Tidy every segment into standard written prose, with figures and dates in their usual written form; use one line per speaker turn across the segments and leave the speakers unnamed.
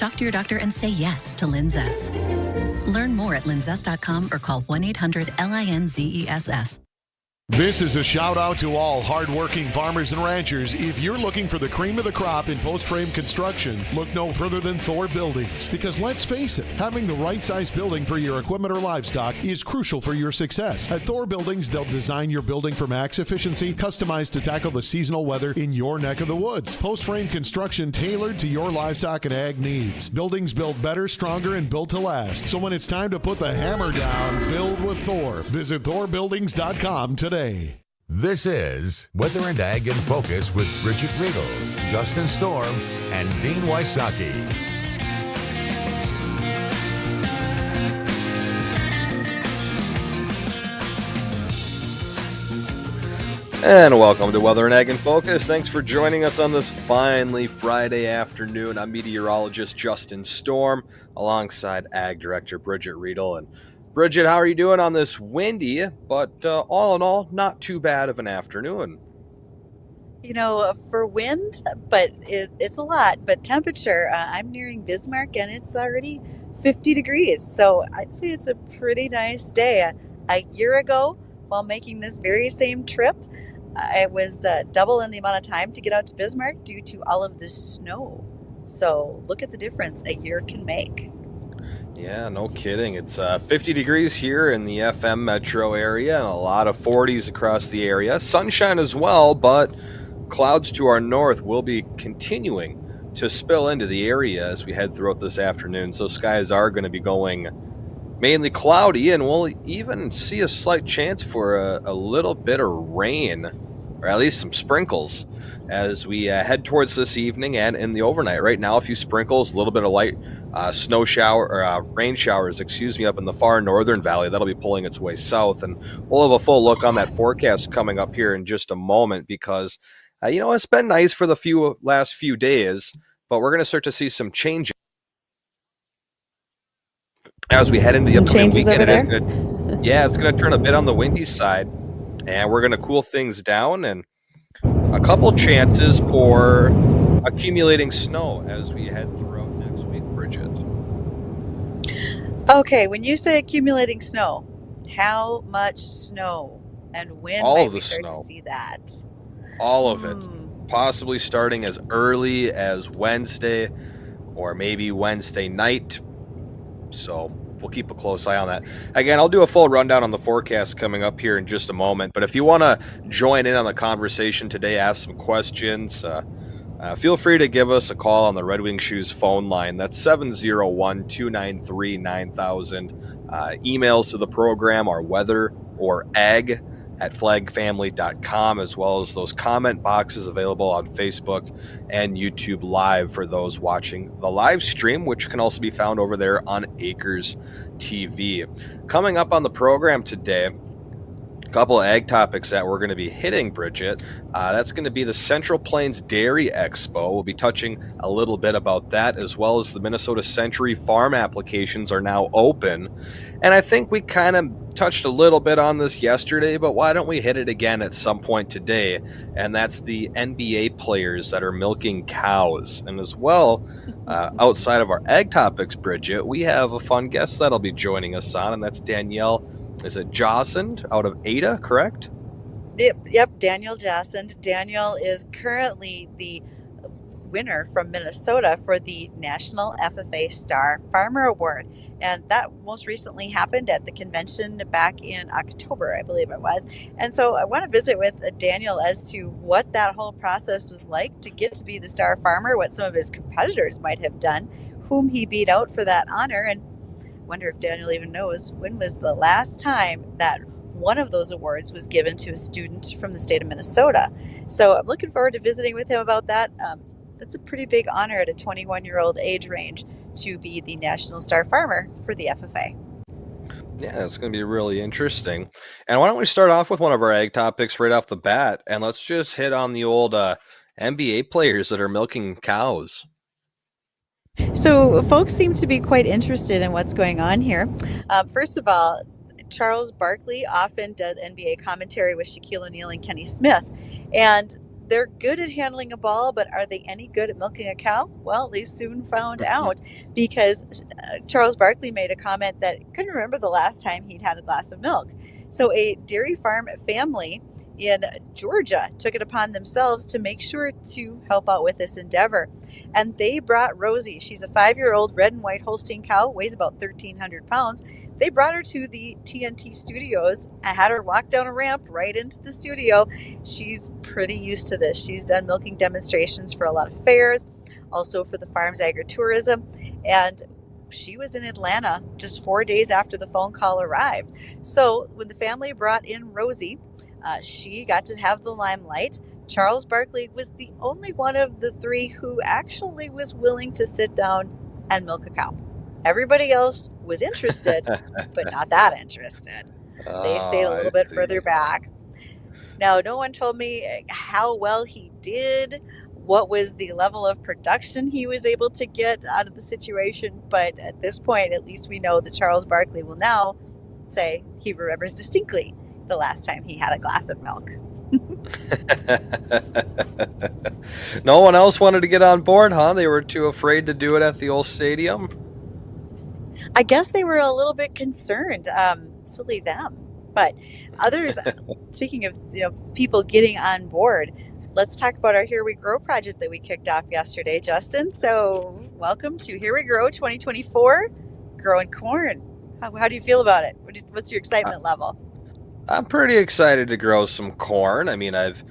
Talk to your doctor and say yes to Linzess. Learn more at linzess.com or call 1-800-LINZESS.
This is a shout out to all hardworking farmers and ranchers. If you're looking for the cream of the crop in post-frame construction, look no further than Thor Buildings. Because let's face it, having the right size building for your equipment or livestock is crucial for your success. At Thor Buildings, they'll design your building for max efficiency, customized to tackle the seasonal weather in your neck of the woods. Post-frame construction tailored to your livestock and ag needs. Buildings built better, stronger, and built to last. So when it's time to put the hammer down, build with Thor. Visit thorbuildings.com today.
This is Weather and Ag in Focus with Bridgette Readel, Jossund Storm, and Dean Wysocki.
And welcome to Weather and Ag in Focus. Thanks for joining us on this finally Friday afternoon. I'm meteorologist Jossund Storm alongside Ag Director Bridgette Readel. And Bridgette, how are you doing on this windy, but all in all, not too bad of an afternoon?
You know, for wind, but it's a lot. But temperature, I'm nearing Bismarck, and it's already 50 degrees. So I'd say it's a pretty nice day. A year ago, while making this very same trip, I was double in the amount of time to get out to Bismarck due to all of this snow. So look at the difference a year can make.
Yeah, no kidding. It's 50 degrees here in the FM metro area and a lot of 40s across the area. Sunshine as well, but clouds to our north will be continuing to spill into the area as we head throughout this afternoon. So skies are going to be going mainly cloudy, and we'll even see a slight chance for a little bit of rain, or at least some sprinkles, as we head towards this evening and in the overnight. Right now, a few sprinkles, a little bit of light snow shower or rain showers, up in the far northern valley. That'll be pulling its way south, and we'll have a full look on that forecast coming up here in just a moment, because it's been nice for the last few days, but we're going to start to see some changes as we head into the upcoming weekend. It's going to turn a bit on the windy side, and we're going to cool things down, and a couple chances for accumulating snow as we head throughout next week, Bridgette.
Okay, when you say accumulating snow, how much snow and when might we start to see that?
All of it. Possibly starting as early as Wednesday or maybe Wednesday night. So we'll keep a close eye on that. Again, I'll do a full rundown on the forecast coming up here in just a moment. But if you want to join in on the conversation today, ask some questions, feel free to give us a call on the Red Wing Shoes phone line. That's 701-293-9000. Emails to the program are weather or ag at flagfamily.com, as well as those comment boxes available on Facebook and YouTube Live for those watching the live stream, which can also be found over there on Acres TV. Coming up on the program today, a couple of ag topics that we're going to be hitting, Bridgette. That's going to be the Central Plains Dairy Expo. We'll be touching a little bit about that, as well as the Minnesota Century farm applications are now open. And I think we kind of touched a little bit on this yesterday, but why don't we hit it again at some point today? And that's the NBA players that are milking cows. And as well, outside of our ag topics, Bridgette, we have a fun guest that'll be joining us on, and that's Danielle. Is it Jossund out of Ada, correct?
Yep, Daniel Jossund. Daniel is currently the winner from Minnesota for the National FFA Star Farmer Award. And that most recently happened at the convention back in October, I believe it was. And so I want to visit with Daniel as to what that whole process was like to get to be the Star Farmer, what some of his competitors might have done, whom he beat out for that honor, and wonder if Daniel even knows when was the last time that one of those awards was given to a student from the state of Minnesota. So I'm looking forward to visiting with him about that. That's a pretty big honor at a 21-year-old age range to be the National Star Farmer for the FFA.
Yeah, it's going to be really interesting. And why don't we start off with one of our ag topics right off the bat, and let's just hit on the old NBA players that are milking cows.
So folks seem to be quite interested in what's going on here. First of all, Charles Barkley often does NBA commentary with Shaquille O'Neal and Kenny Smith. And they're good at handling a ball, but are they any good at milking a cow? Well, they soon found out, because Charles Barkley made a comment that he couldn't remember the last time he'd had a glass of milk. So a dairy farm family in Georgia took it upon themselves to make sure to help out with this endeavor. And they brought Rosie. She's a 5-year-old red and white Holstein cow, weighs about 1,300 pounds. They brought her to the TNT studios. I had her walk down a ramp right into the studio. She's pretty used to this. She's done milking demonstrations for a lot of fairs, also for the farm's agritourism. And she was in Atlanta just 4 days after the phone call arrived. So when the family brought in Rosie, she got to have the limelight. Charles Barkley was the only one of the three who actually was willing to sit down and milk a cow. Everybody else was interested, but not that interested. They stayed a little bit further back. Now, no one told me how well he did, what was the level of production he was able to get out of the situation. But at this point, at least we know that Charles Barkley will now say he remembers distinctly the last time he had a glass of milk.
No one else wanted to get on board, huh? They were too afraid to do it at the old stadium?
I guess they were a little bit concerned. Silly them. But others, speaking of people getting on board, let's talk about our Here We Grow project that we kicked off yesterday, Justin. So welcome to Here We Grow 2024, growing corn. How do you feel about it? What's your excitement level?
I'm pretty excited to grow some corn. I mean, I've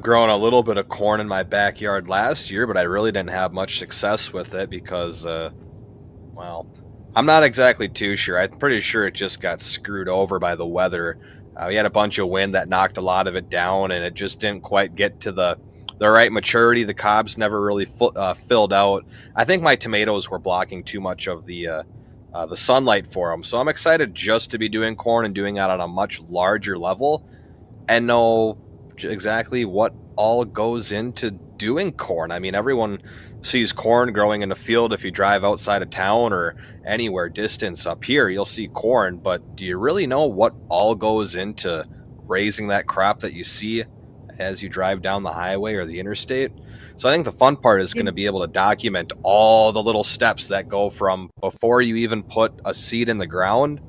grown a little bit of corn in my backyard last year, but I really didn't have much success with it because, well, I'm not exactly too sure. I'm pretty sure it just got screwed over by the weather. We had a bunch of wind that knocked a lot of it down, and it just didn't quite get to the right maturity. The cobs never really filled out. I think my tomatoes were blocking too much of the sunlight for them. So I'm excited just to be doing corn and doing that on a much larger level and know exactly what all goes into doing corn. I mean, everyone sees corn growing in a field. If you drive outside of town or anywhere distance up here, you'll see corn, but do you really know what all goes into raising that crop that you see as you drive down the highway or the interstate? So I think the fun part is going to be able to document all the little steps that go from before you even put a seed in the ground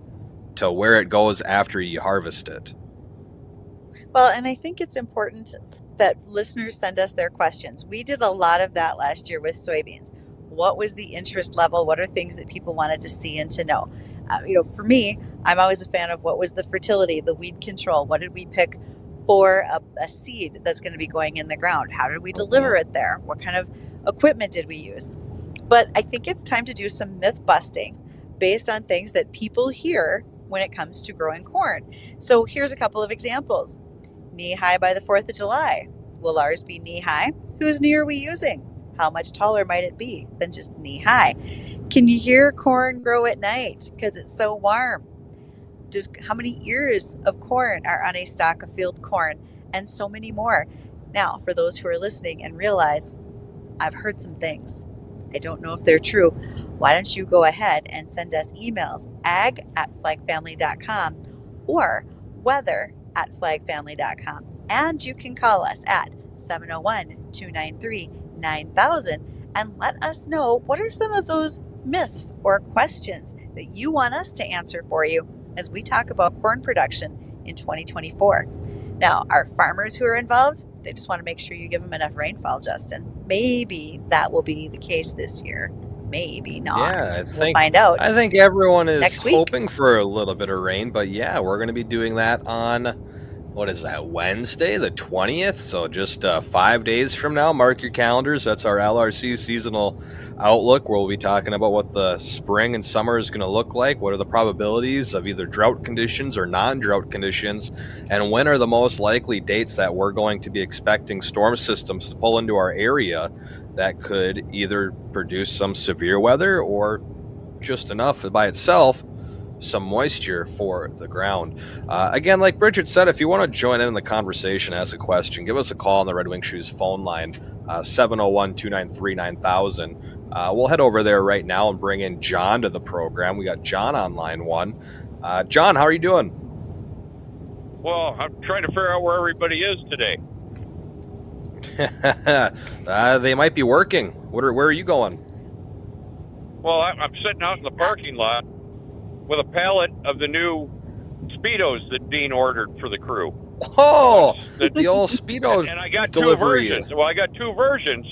to where it goes after you harvest it.
Well, and I think it's important that listeners send us their questions. We did a lot of that last year with soybeans. What was the interest level? What are things that people wanted to see and to know? For me, I'm always a fan of what was the fertility, the weed control. What did we pick for a seed that's going to be going in the ground? How did we deliver it there? What kind of equipment did we use? But I think it's time to do some myth busting based on things that people hear when it comes to growing corn. So here's a couple of examples. Knee high by the 4th of July. Will ours be knee high? Whose knee are we using? How much taller might it be than just knee high? Can you hear corn grow at night because it's so warm? How many ears of corn are on a stalk of field corn? And so many more. Now, for those who are listening and realize, I've heard some things. I don't know if they're true. Why don't you go ahead and send us emails, ag@flagfamily.com or weather@flagfamily.com. And you can call us at 701-293-9000 and let us know what are some of those myths or questions that you want us to answer for you as we talk about corn production in 2024. Now, our farmers who are involved, they just want to make sure you give them enough rainfall, Justin. Maybe that will be the case this year. Maybe not.
Yeah,
we'll find out.
I think everyone is
next week.
Hoping for a little bit of rain, but yeah, we're going to be doing that on, what is that, Wednesday, the 20th? So just 5 days from now, mark your calendars. That's our LRC seasonal outlook, where we'll be talking about what the spring and summer is going to look like. What are the probabilities of either drought conditions or non-drought conditions? And when are the most likely dates that we're going to be expecting storm systems to pull into our area that could either produce some severe weather or just enough by itself, some moisture for the ground. Again, like Bridgette said, if you want to join in the conversation, ask a question, give us a call on the Red Wing Shoes phone line, 701-293-9000. We'll head over there right now and bring in John to the program. We got John on line one. John, how are you doing?
Well, I'm trying to figure out where everybody is today.
They might be working. Where are you going?
Well, I'm sitting out in the parking lot with a pallet of the new Speedos that Dean ordered for the crew.
Oh, the old Speedo
and I got
delivery.
2 versions. Well, I got 2 versions.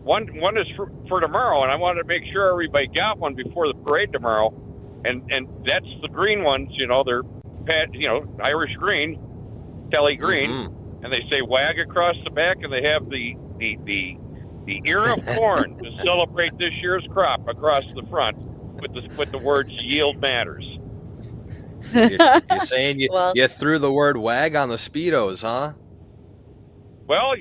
One is for tomorrow, and I wanted to make sure everybody got one before the parade tomorrow. And that's the green ones. They're Irish green, Kelly green, and they say WAG across the back, and they have the ear of corn to celebrate this year's crop across the front with the words "Yield Matters."
You're saying you threw the word WAG on the Speedos, huh?
Well,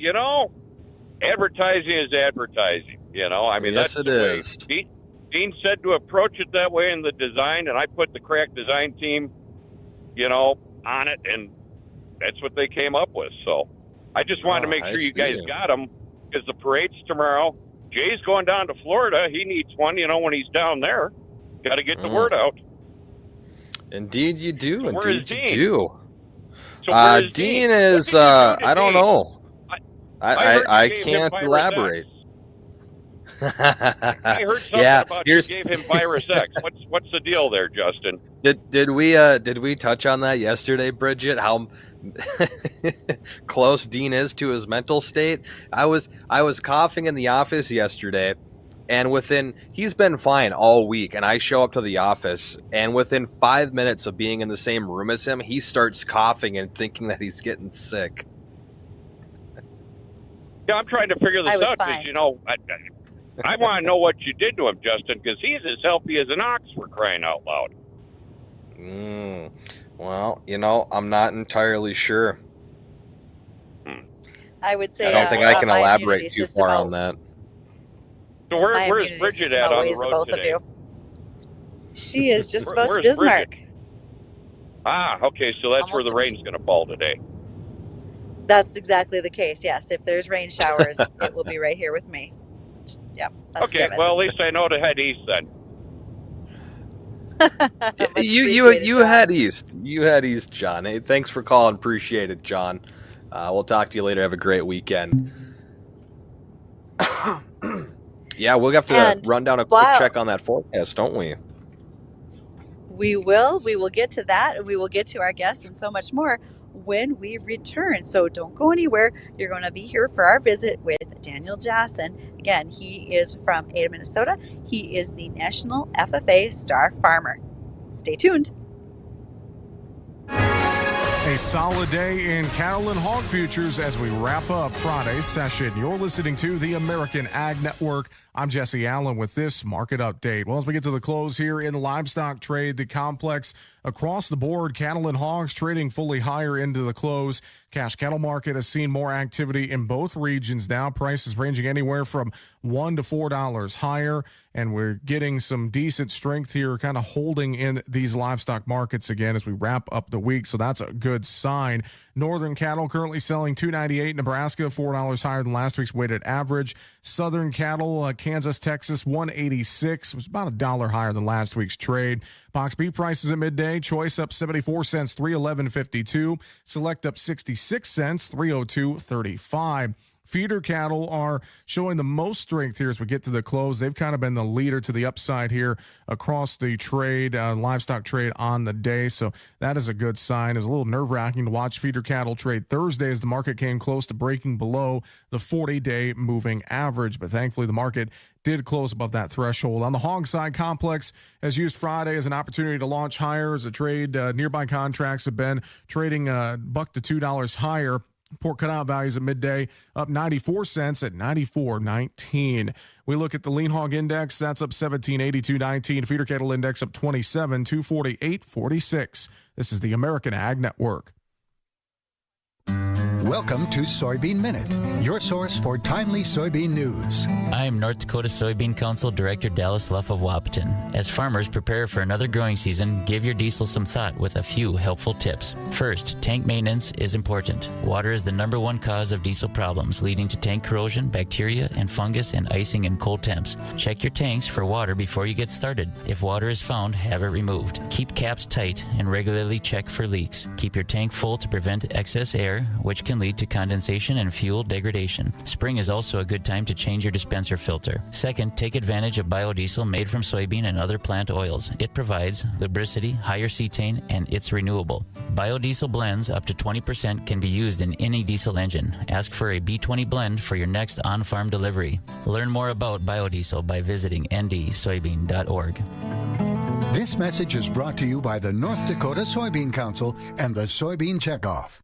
advertising is advertising. I mean,
yes,
that's
it
the
is.
Way. Dean said to approach it that way in the design, and I put the crack design team, on it, and that's what they came up with. So I just wanted to make sure you guys got them, because the parade's tomorrow. Jay's going down to Florida. He needs one, when he's down there. Got to get the word out.
Indeed you do.
So
Indeed you
Dean?
do.
So
Dean is, I don't know. I can't elaborate.
I heard something about you gave him Virus X. What's the deal there, Justin?
Did we touch on that yesterday, Bridgette? How close Dean is to his mental state? I was coughing in the office yesterday, and he's been fine all week, and I show up to the office, and within 5 minutes of being in the same room as him, he starts coughing and thinking that he's getting sick.
Yeah, I'm trying to figure this out because I want to know what you did to him, Justin, because he's as healthy as an ox, for crying out loud.
Well, I'm not entirely sure.
I would say
I don't think I can elaborate too far on that.
So where's Bridgette at on the road today?
Of you. She is just about to Bismarck.
Okay, so that's where the rain's going to fall today.
That's exactly the case, yes. If there's rain showers, it will be right here with me. Yeah, that's
okay,
given.
well, at least I know to head east then.
You head east. You head east, John. Hey, thanks for calling. Appreciate it, John. We'll talk to you later. Have a great weekend. Yeah, we'll have to run down a quick check on that forecast, don't we?
We will. We will get to that, and we will get to our guests and so much more when we return. So don't go anywhere. You're going to be here for our visit with Daniel Jossund. Again, he is from Ada, Minnesota. He is the National FFA Star Farmer. Stay tuned.
A solid day in cattle and hog futures as we wrap up Friday's session. You're listening to the American Ag Network. I'm Jesse Allen with this market update. Well, as we get to the close here in the livestock trade, the complex across the board, cattle and hogs trading fully higher into the close. Cash cattle market has seen more activity in both regions now. Prices ranging anywhere from $1 to $4 higher, and we're getting some decent strength here, kind of holding in these livestock markets again as we wrap up the week. So that's a good sign. Northern cattle currently selling $2.98. Nebraska, $4 higher than last week's weighted average. Southern cattle, Kansas, Texas, $1.86. It was about $1 higher than last week's trade. Box beef prices at midday. Choice up 74 cents, $3.11.52. Select up 66 cents, $3.02.35. Feeder cattle are showing the most strength here as we get to the close. They've kind of been the leader to the upside here across the trade, livestock trade on the day. So that is a good sign. It's a little nerve-wracking to watch feeder cattle trade Thursday as the market came close to breaking below the 40-day moving average. But thankfully, the market did close above that threshold. On the hog side, complex has used Friday as an opportunity to launch higher as a trade. Nearby contracts have been trading $1 to $2 higher. Pork cutout values at midday up 94 cents at 94.19. We look at the lean hog index. That's up 17.82.19. Feeder cattle index up 27, 248.46. This is the American Ag Network.
Welcome to Soybean Minute, your source for timely soybean news.
I am North Dakota Soybean Council Director Dallas Luff of Wapaton. As farmers prepare for another growing season, give your diesel some thought with a few helpful tips. First, tank maintenance is important. Water is the #1 cause of diesel problems, leading to tank corrosion, bacteria, and fungus, and icing in cold temps. Check your tanks for water before you get started. If water is found, have it removed. Keep caps tight and regularly check for leaks. Keep your tank full to prevent excess air, which can can lead to condensation and fuel degradation. Spring is also a good time to change your dispenser filter. Second, take advantage of biodiesel made from soybean and other plant oils. It provides lubricity, higher cetane, and it's renewable. Biodiesel blends up to 20% can be used in any diesel engine. Ask for a B20 blend for your next on-farm delivery. Learn more about biodiesel by visiting ndsoybean.org.
This message is brought to you by the North Dakota Soybean Council and the Soybean Checkoff.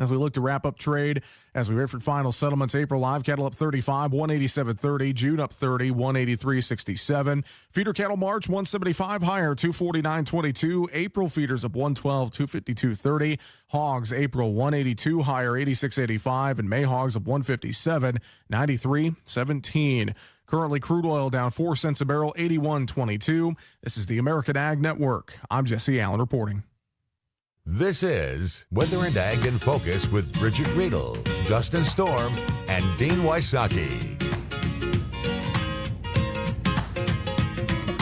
As we look to wrap up trade, as we wait for final settlements, April live cattle up 35, 187.30. June up 30, 183.67. Feeder cattle March 175 higher, 249.22. April feeders up 112, 252.30. Hogs April 182 higher, 86.85, and May hogs up 157, 93.17. Currently, crude oil down 4 cents a barrel, 81.22. This is the American Ag Network. I'm Jesse Allen reporting.
This is Weather and Ag in Focus with Bridgette Readel, Jossund Storm, and Dean Wysocki.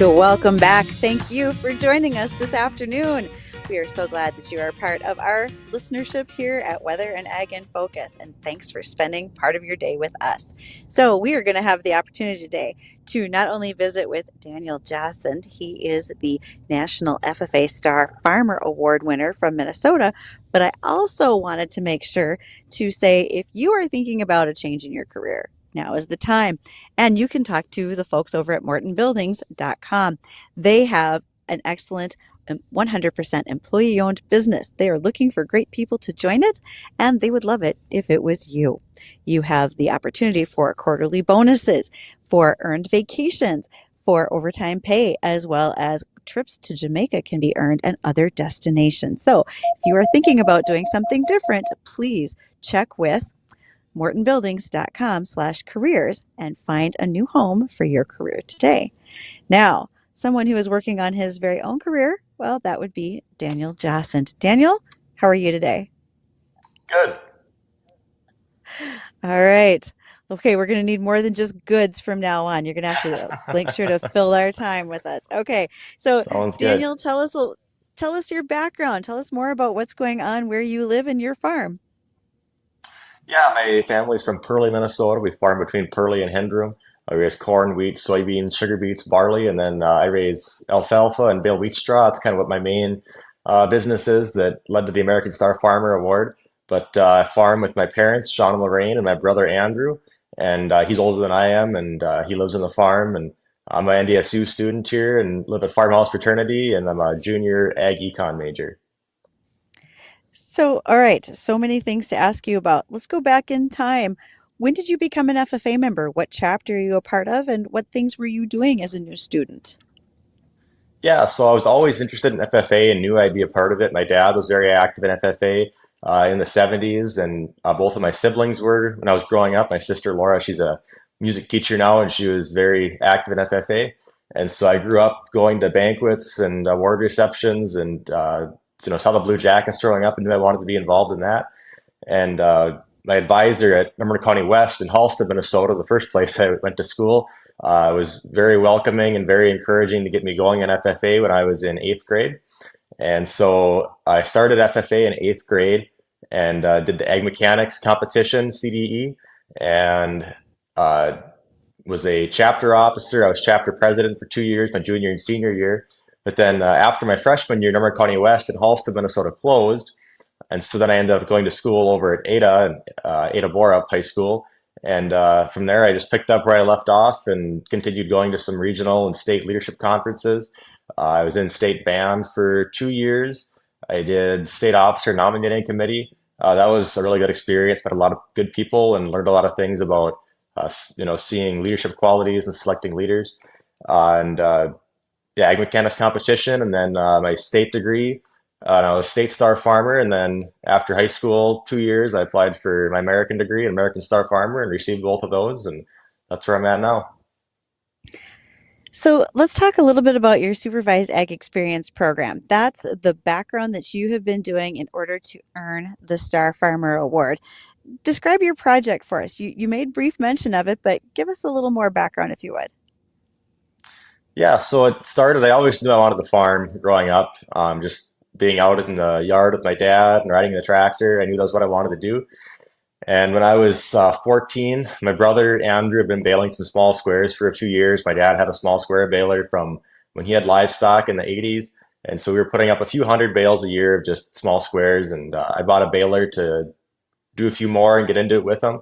Welcome back. Thank you for joining us this afternoon. We are so glad that you are part of our listenership here at Weather and Ag in Focus, and thanks for spending part of your day with us. So we are going to have the opportunity today to not only visit with Daniel Jossund, he is the National FFA Star Farmer Award winner from Minnesota, but I also wanted to make sure to say if you are thinking about a change in your career, now is the time. And you can talk to the folks over at MortonBuildings.com. They have an excellent 100% employee-owned business. They are looking for great people to join it, and they would love it if it was you. You have the opportunity for quarterly bonuses, for earned vacations, for overtime pay, as well as trips to Jamaica can be earned and other destinations. So if you are thinking about doing something different, please check with mortonbuildings.com/careers and find a new home for your career today. Now, someone who is working on his very own career, well, that would be Daniel Jossund. Daniel, how are you today?
Good.
All right. Okay, we're going to need more than just goods from now on. You're going to have to make sure to fill our time with us. Okay, so
Sounds
Daniel,
good.
tell us your background. Tell us more about what's going on, where you live, and your farm.
Yeah, my family's from Purley, Minnesota. We farm between Purley and Hendrum. I raise corn, wheat, soybeans, sugar beets, barley, and then I raise alfalfa and bale wheat straw. It's kind of what my main business is that led to the American Star Farmer Award. But I farm with my parents, Sean and Lorraine, and my brother Andrew. And he's older than I am, and he lives on the farm. And I'm an NDSU student here and live at Farmhouse Fraternity, and I'm a junior ag econ major.
So, all right, so many things to ask you about. Let's go back in time. When did you become an FFA member? What chapter are you a part of, and what things were you doing as a new student?
Yeah, so I was always interested in FFA and knew I'd be a part of it. My dad was very active in FFA in the 70s, and both of my siblings were when I was growing up. My sister Laura, she's a music teacher now, and she was very active in FFA. And so I grew up going to banquets and award receptions and saw the Blue Jackets growing up and knew I wanted to be involved in that. And my advisor at Number County West in Halstead, Minnesota, the first place I went to school, was very welcoming and very encouraging to get me going in FFA when I was in 8th grade. And so I started FFA in 8th grade and did the Ag Mechanics competition, CDE, and was a chapter officer. I was chapter president for 2 years, my junior and senior year. But then after my freshman year, Number County West in Halstead, Minnesota closed. And so then I ended up going to school over at Ada-Borup High School. And from there, I just picked up where I left off and continued going to some regional and state leadership conferences. I was in state band for 2 years. I did state officer nominating committee. That was a really good experience. Met a lot of good people and learned a lot of things about, seeing leadership qualities and selecting leaders. Ag mechanics competition, and then my state degree. I was a state star farmer, and then after high school, 2 years, I applied for my American degree, American Star Farmer, and received both of those, and that's where I'm at now.
So let's talk a little bit about your Supervised Ag Experience program. That's the background that you have been doing in order to earn the Star Farmer Award. Describe your project for us. You made brief mention of it, but give us a little more background if you would.
Yeah, so it started, I always knew I wanted to farm growing up, just being out in the yard with my dad and riding the tractor. I knew that was what I wanted to do. And when I was 14, my brother Andrew had been baling some small squares for a few years. My dad had a small square baler from when he had livestock in the 80s. And so we were putting up a few hundred bales a year of just small squares. And I bought a baler to do a few more and get into it with him.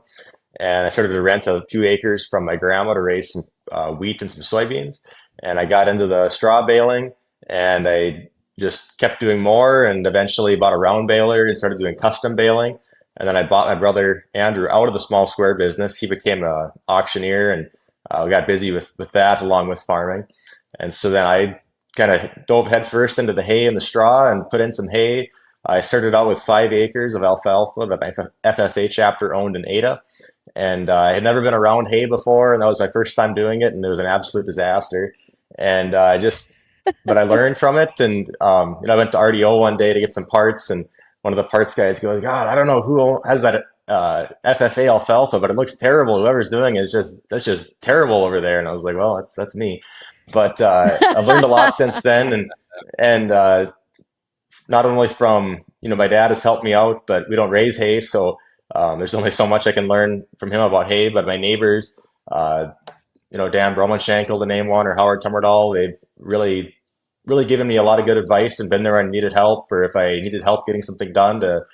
And I started to rent a few acres from my grandma to raise some wheat and some soybeans. And I got into the straw baling, and I just kept doing more, and eventually bought a round baler and started doing custom baling. And then I bought my brother Andrew out of the small square business. He became an auctioneer, and we got busy with that along with farming. And so then I kind of dove headfirst into the hay and the straw and put in some hay. I started out with 5 acres of alfalfa that my FFA chapter owned in Ada. And I had never been around hay before, and that was my first time doing it, and it was an absolute disaster. And but I learned from it. And I went to RDO one day to get some parts, and one of the parts guys goes, "God, I don't know who has that FFA alfalfa, but it looks terrible. Whoever's doing it that's just terrible over there." And I was like, "Well, that's me." But I've learned a lot since then, and not only from my dad has helped me out, but we don't raise hay, so there's only so much I can learn from him about hay. But my neighbors, Dan Bromenshankel to name one, or Howard Tummerdahl, they've really given me a lot of good advice and been there when I needed help, or if I needed help getting something done to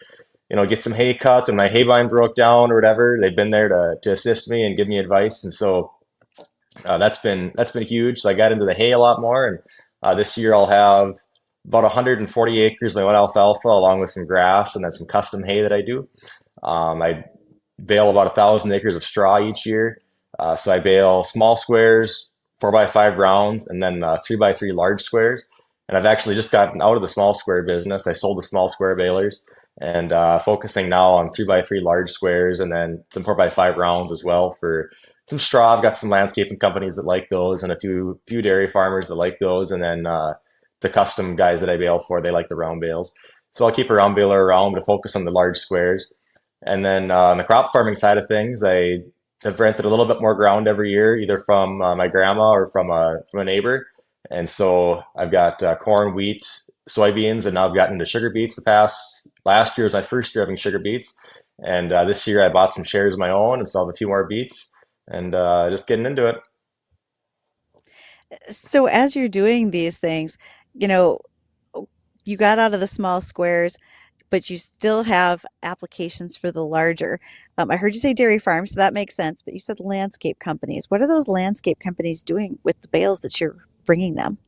get some hay cut and my hay vine broke down or whatever. They've been there to assist me and give me advice. And so that's been huge. So I got into the hay a lot more, and this year I'll have about 140 acres of my wet alfalfa along with some grass and then some custom hay that I do. I bale about 1,000 acres of straw each year. So I bale small squares, 4x5 rounds, and then 3x3 large squares. And I've actually just gotten out of the small square business. I sold the small square balers and focusing now on 3x3 large squares and then some 4x5 rounds as well for some straw. I've got some landscaping companies that like those and a few dairy farmers that like those. And then the custom guys that I bale for, they like the round bales. So I'll keep a round baler around to focus on the large squares. And then on the crop farming side of things, I have rented a little bit more ground every year, either from my grandma or from a neighbor. And so I've got corn, wheat, soybeans, and now I've gotten into sugar beets. Last year was my first year having sugar beets. And this year I bought some shares of my own and still have a few more beets and just getting into it.
So as you're doing these things, you got out of the small squares, but you still have applications for the larger. I heard you say dairy farms, so that makes sense, but you said landscape companies. What are those landscape companies doing with the bales that you're bringing them?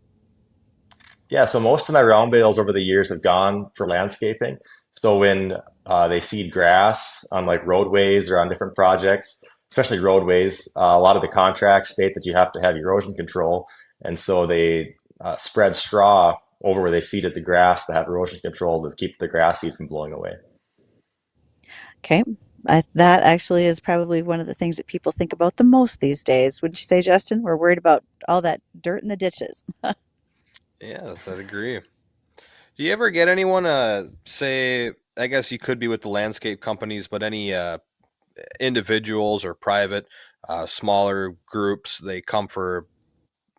Yeah, so most of my round bales over the years have gone for landscaping. So when they seed grass on like roadways or on different projects, especially roadways, a lot of the contracts state that you have to have erosion control. And so they spread straw over where they seeded the grass to have erosion control to keep the grass seed from blowing away.
Okay. That actually is probably one of the things that people think about the most these days. Wouldn't you say, Justin? We're worried about all that dirt in the ditches.
Yes, I'd agree. Do you ever get anyone, say, I guess you could be with the landscape companies, but any individuals or private, smaller groups, they come for,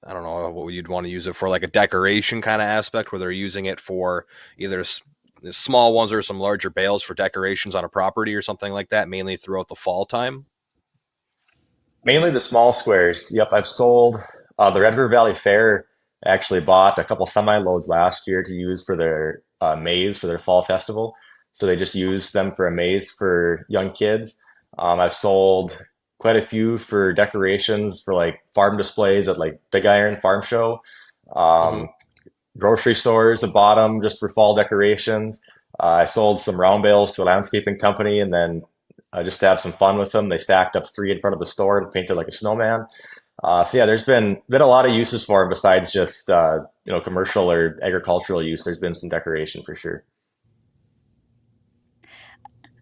I don't know what you'd want to use it for, like a decoration kind of aspect where they're using it for either small ones or some larger bales for decorations on a property or something like that, mainly throughout the fall time?
Mainly the small squares. Yep, I've sold the Red River Valley Fair actually bought a couple semi-loads last year to use for their maize for their fall festival. So they just used them for a maize for young kids. I've sold quite a few for decorations for like farm displays at like Big Iron Farm Show. Grocery stores have bought them just for fall decorations. I sold some round bales to a landscaping company, and then just to have some fun with them, they stacked up 3 in front of the store and painted like a snowman. So yeah, there's been a lot of uses for them besides just commercial or agricultural use. There's been some decoration for sure.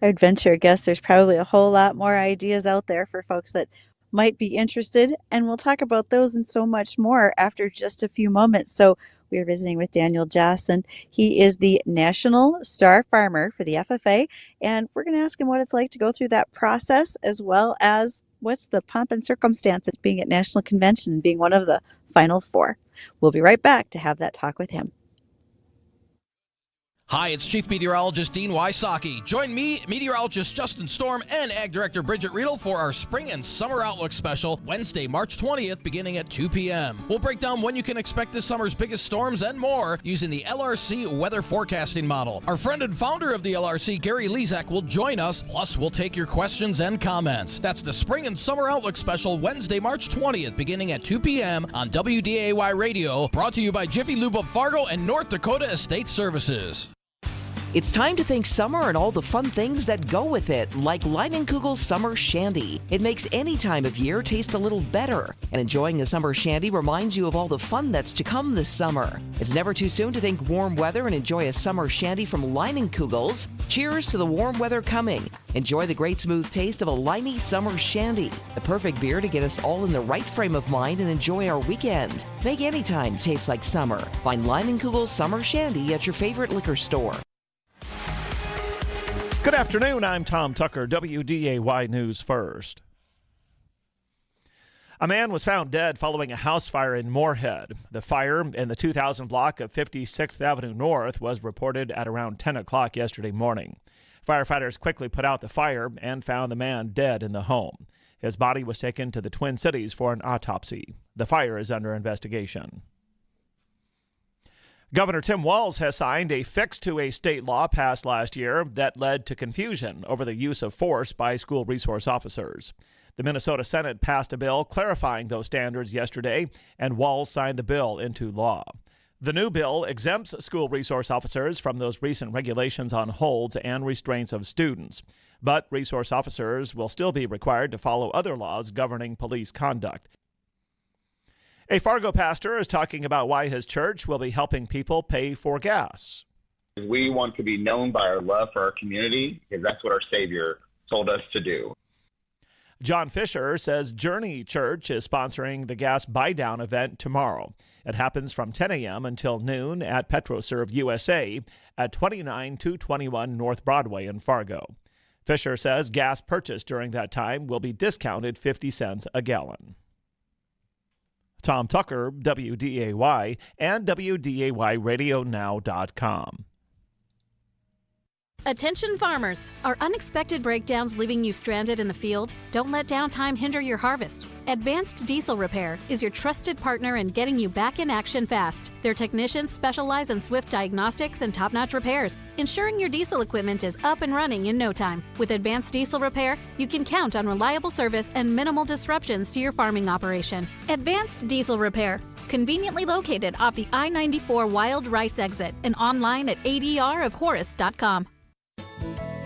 I'd venture a guess there's probably a whole lot more ideas out there for folks that might be interested, and we'll talk about those and so much more after just a few moments. So we are visiting with Daniel Jossund. He is the National Star Farmer for the FFA, and we're going to ask him what it's like to go through that process, as well as what's the pomp and circumstance of being at National Convention and being one of the final 4. We'll be right back to have that talk with him.
Hi, it's Chief Meteorologist Dean Wysocki. Join me, Meteorologist Jossund Storm, and Ag Director Bridgette Readel for our Spring and Summer Outlook Special, Wednesday, March 20th, beginning at 2 p.m. We'll break down when you can expect this summer's biggest storms and more using the LRC weather forecasting model. Our friend and founder of the LRC, Gary Lezak, will join us, plus we'll take your questions and comments. That's the Spring and Summer Outlook Special, Wednesday, March 20th, beginning at 2 p.m. on WDAY Radio, brought to you by Jiffy Lube of Fargo and North Dakota Estate Services.
It's time to think summer and all the fun things that go with it, like Leinenkugel's Summer Shandy. It makes any time of year taste a little better, and enjoying a summer shandy reminds you of all the fun that's to come this summer. It's never too soon to think warm weather and enjoy a summer shandy from Leinenkugel's. Cheers to the warm weather coming. Enjoy the great smooth taste of a Leine Summer Shandy, the perfect beer to get us all in the right frame of mind and enjoy our weekend. Make any time taste like summer. Find Leinenkugel's Summer Shandy at your favorite liquor store.
Good afternoon, I'm Tom Tucker, WDAY News First. A man was found dead following a house fire in Moorhead. The fire in the 2000 block of 56th Avenue North was reported at around 10 o'clock yesterday morning. Firefighters quickly put out the fire and found the man dead in the home. His body was taken to the Twin Cities for an autopsy. The fire is under investigation. Governor Tim Walz has signed a fix to a state law passed last year that led to confusion over the use of force by school resource officers. The Minnesota Senate passed a bill clarifying those standards yesterday, and Walz signed the bill into law. The new bill exempts school resource officers from those recent regulations on holds and restraints of students. But resource officers will still be required to follow other laws governing police conduct. A Fargo pastor is talking about why his church will be helping people pay for gas.
We want to be known by our love for our community because that's what our Savior told us to do.
John Fisher says Journey Church is sponsoring the gas buy-down event tomorrow. It happens from 10 a.m. until noon at PetroServe USA at 29221 North Broadway in Fargo. Fisher says gas purchased during that time will be discounted 50 cents a gallon. Tom Tucker, WDAY, and WDAYRadioNow.com.
Attention farmers! Are unexpected breakdowns leaving you stranded in the field? Don't let downtime hinder your harvest. Advanced Diesel Repair is your trusted partner in getting you back in action fast. Their technicians specialize in swift diagnostics and top-notch repairs, ensuring your diesel equipment is up and running in no time. With Advanced Diesel Repair, you can count on reliable service and minimal disruptions to your farming operation. Advanced Diesel Repair, conveniently located off the I-94 Wild Rice exit and online at adrofhorace.com.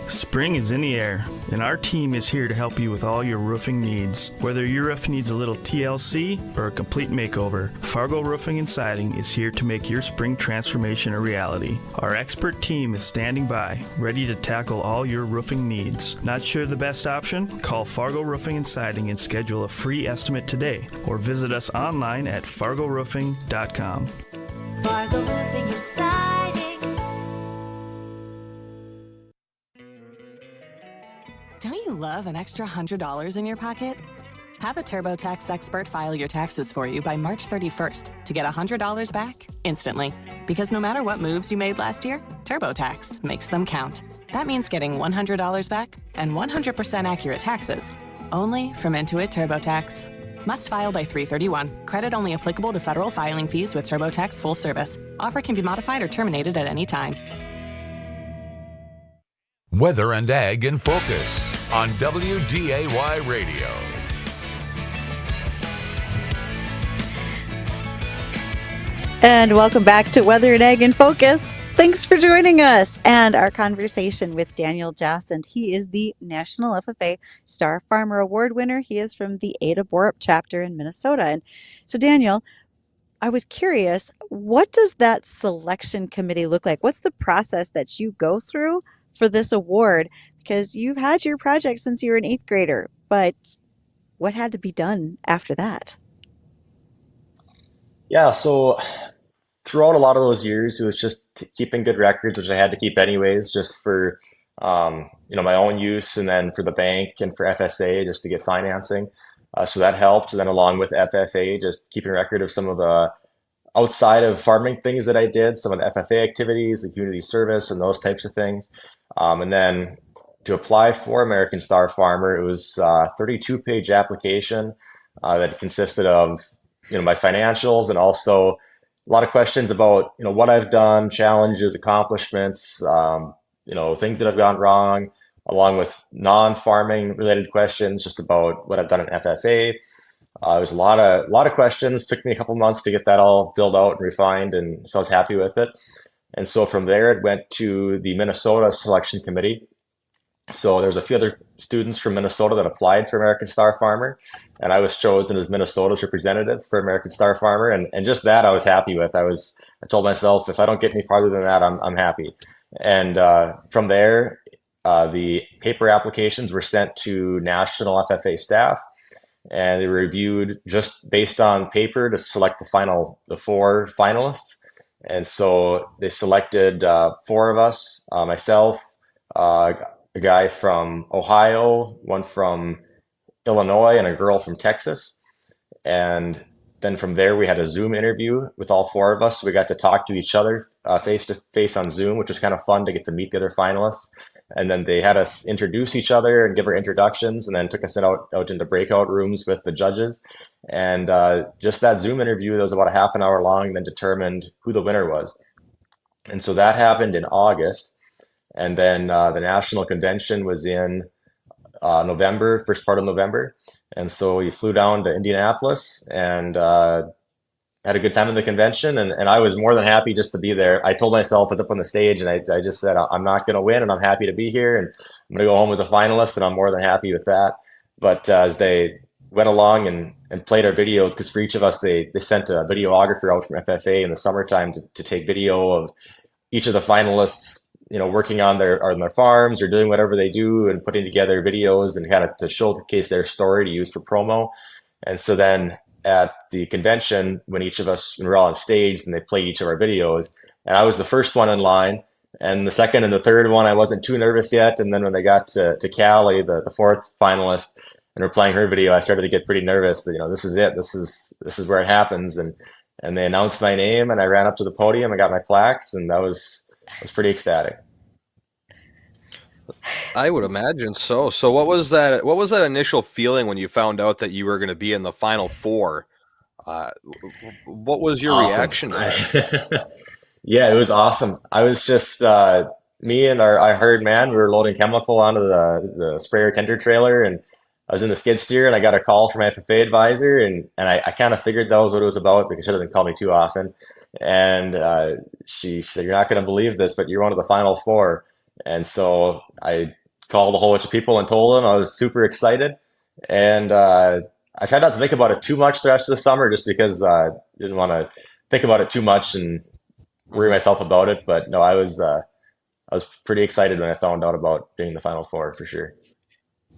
Spring is in the air, and our team is here to help you with all your roofing needs. Whether your roof needs a little TLC or a complete makeover, Fargo Roofing and Siding is here to make your spring transformation a reality. Our expert team is standing by, ready to tackle all your roofing needs. Not sure the best option? Call Fargo Roofing and Siding and schedule a free estimate today, or visit us online at fargoroofing.com.
Fargo Roofing and Siding.
Don't you love an extra $100 in your pocket? Have a TurboTax expert file your taxes for you by March 31st to get $100 back instantly. Because no matter what moves you made last year, TurboTax makes them count. That means getting $100 back and 100% accurate taxes, only from Intuit TurboTax. Must file by 3/31. Credit only applicable to federal filing fees with TurboTax full service. Offer can be modified or terminated at any time.
Weather and Ag in Focus on WDAY Radio.
And welcome back to Weather and Ag in Focus. Thanks for joining us and our conversation with Daniel Jossund. He is the National FFA Star Farmer Award winner. He is from the Ada-Borup chapter in Minnesota. And so, Daniel, I was curious, what does that selection committee look like? What's the process that you go through for this award? Because you've had your project since you were an 8th grader, but what had to be done after that?
Yeah, so throughout a lot of those years, it was just keeping good records, which I had to keep anyways, just for my own use, and then for the bank and for FSA, just to get financing. So that helped. And then along with FFA, just keeping record of some of the outside of farming things that I did, some of the FFA activities, the community service, and those types of things. And then to apply for American Star Farmer, it was a 32-page application that consisted of, my financials and also a lot of questions about, what I've done, challenges, accomplishments, things that have gone wrong, along with non-farming related questions just about what I've done in FFA. It was a lot of questions. Took me a couple months to get that all filled out and refined, and so I was happy with it. And so from there, it went to the Minnesota Selection Committee. So there's a few other students from Minnesota that applied for American Star Farmer, and I was chosen as Minnesota's representative for American Star Farmer, and just that I was happy with. I told myself, if I don't get any farther than that, I'm happy. And from there, the paper applications were sent to national FFA staff, and they were reviewed just based on paper to select the 4 finalists. And so they selected 4 of us, myself, a guy from Ohio, one from Illinois, and a girl from Texas. And then from there, we had a Zoom interview with all 4 of us. So we got to talk to each other face to face on Zoom, which was kind of fun to get to meet the other finalists. And then they had us introduce each other and give our introductions, and then took us out into breakout rooms with the judges. And just that Zoom interview that was about a half an hour long, then determined who the winner was. And so that happened in August. And then the national convention was in November, first part of November. And so we flew down to Indianapolis and had a good time in the convention. And I was more than happy just to be there. I told myself, I was up on the stage, and I just said, I'm not going to win, and I'm happy to be here. And I'm going to go home as a finalist, and I'm more than happy with that. But as they went along and played our videos, because for each of us, they sent a videographer out from FFA in the summertime to take video of each of the finalists, working on their farms or doing whatever they do and putting together videos and kind of to showcase their story to use for promo. And so then at the convention, when we were all on stage, and they played each of our videos, and I was the first one in line, and the second and the third one, I wasn't too nervous yet. And then when they got to Callie, the 4th finalist, and we're playing her video, I started to get pretty nervous that, this is it. This is where it happens. And they announced my name, and I ran up to the podium and got my plaques, and that was pretty ecstatic.
I would imagine so. So what was that initial feeling when you found out that you were going to be in the final 4? What was your reaction to that?
Yeah, it was awesome. I was just me and our hired man. We were loading chemical onto the sprayer tender trailer, and I was in the skid steer, and I got a call from my FFA advisor, and I kind of figured that was what it was about, because she doesn't call me too often. And she said, "You're not going to believe this, but you're one of the final 4." And so I called a whole bunch of people and told them I was super excited. And I tried not to think about it too much the rest of the summer, just because I didn't want to think about it too much and worry myself about it. But no, I was pretty excited when I found out about being the final 4 for sure.